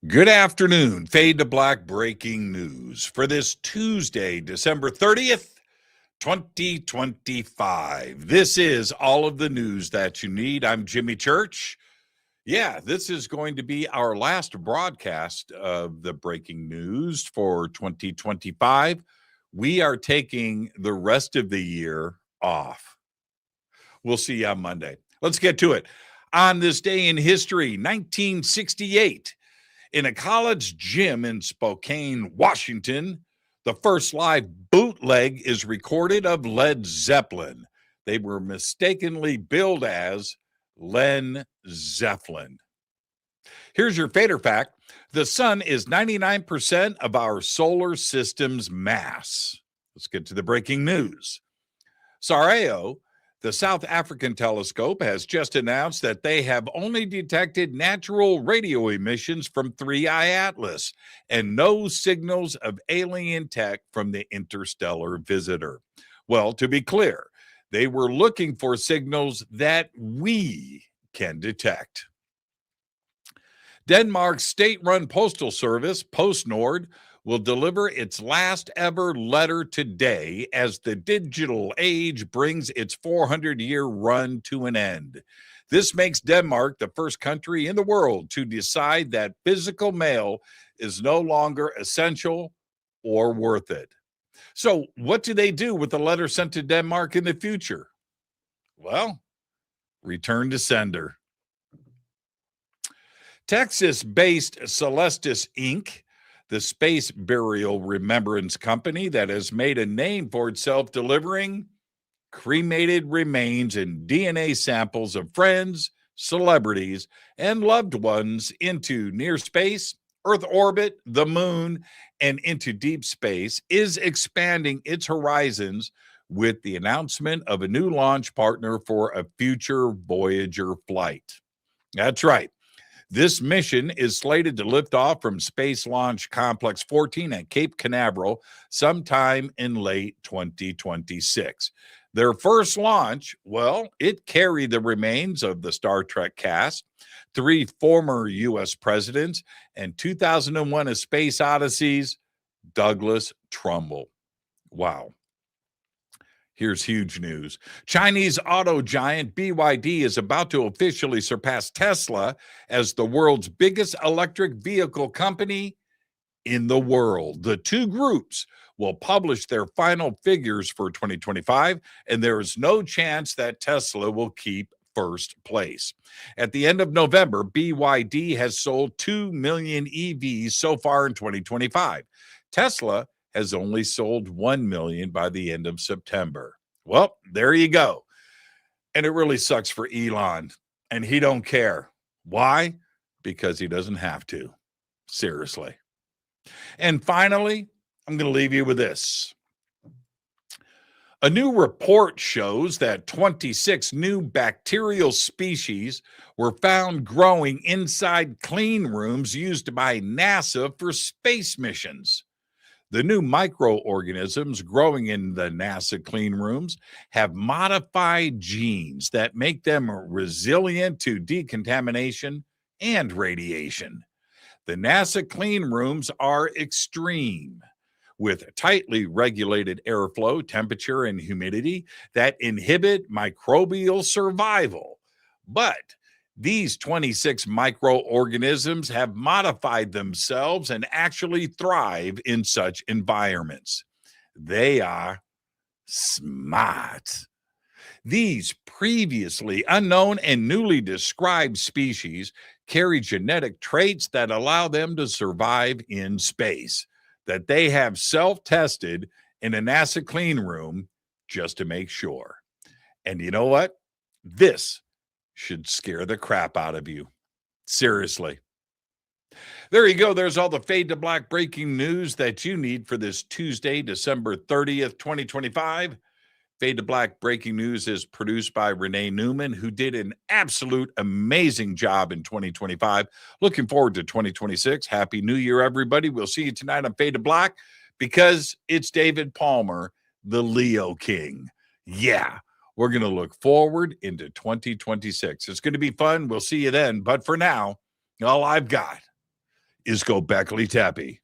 Good afternoon. Fade to Black breaking news for this Tuesday, December 30th, 2025. This is all of the news that you need. I'm Jimmy Church. Yeah, this is going to be our last broadcast of the breaking news for 2025. We are taking the rest of the year off. We'll see you on Monday. Let's get to it. On this day in history, 1968, in a college gym in Spokane, Washington, the first live bootleg is recorded of Led Zeppelin. They were mistakenly billed as Len Zeppelin. Here's your fader fact. The sun is 99% of our solar system's mass. Let's get to the breaking news. Sarajevo, the South African telescope, has just announced that they have only detected natural radio emissions from 3I Atlas and no signals of alien tech from the interstellar visitor. Well, to be clear, they were looking for signals that we can detect. Denmark's state-run postal service, PostNord, will deliver its last ever letter today as the digital age brings its 400-year run to an end. This makes Denmark the first country in the world to decide that physical mail is no longer essential or worth it. So what do they do with the letter sent to Denmark in the future? Well, return to sender. Texas-based Celestis Inc., the space burial remembrance company that has made a name for itself delivering cremated remains and DNA samples of friends, celebrities, and loved ones into near space, Earth orbit, the moon, and into deep space, is expanding its horizons with the announcement of a new launch partner for a future Voyager flight. That's right. This mission is slated to lift off from Space Launch Complex 14 at Cape Canaveral sometime in late 2026. Their first launch, well, it carried the remains of the Star Trek cast, 3 former U.S. presidents, and 2001 A Space Odyssey's Douglas Trumbull. Wow. Here's huge news. Chinese auto giant BYD is about to officially surpass Tesla as the world's biggest electric vehicle company in the world. The two groups will publish their final figures for 2025, and there is no chance that Tesla will keep first place. At the end of November, BYD has sold 2 million EVs so far in 2025. Tesla has only sold 1 million by the end of September. Well, there you go. And it really sucks for Elon, and he don't care. Why? Because he doesn't have to. Seriously. And finally, I'm going to leave you with this. A new report shows that 26 new bacterial species were found growing inside clean rooms used by NASA for space missions. The new microorganisms growing in the NASA clean rooms have modified genes that make them resilient to decontamination and radiation. The NASA clean rooms are extreme, with tightly regulated airflow, temperature, and humidity that inhibit microbial survival. But these 26 microorganisms have modified themselves and actually thrive in such environments. They are smart. These previously unknown and newly described species carry genetic traits that allow them to survive in space, that they have self-tested in a NASA clean room just to make sure. And you know what? This should scare the crap out of you. Seriously. There you go. There's all the Fade to Black breaking news that you need for this Tuesday, December 30th, 2025. Fade to Black breaking news is produced by Renee Neumann, who did an absolute amazing job in 2025. Looking forward to 2026. Happy New Year, everybody. We'll see you tonight on Fade to Black because it's David Palmer, the Leo King. Yeah. We're going to look forward into 2026. It's going to be fun. We'll see you then. But for now, all I've got is Gobekli Tepe.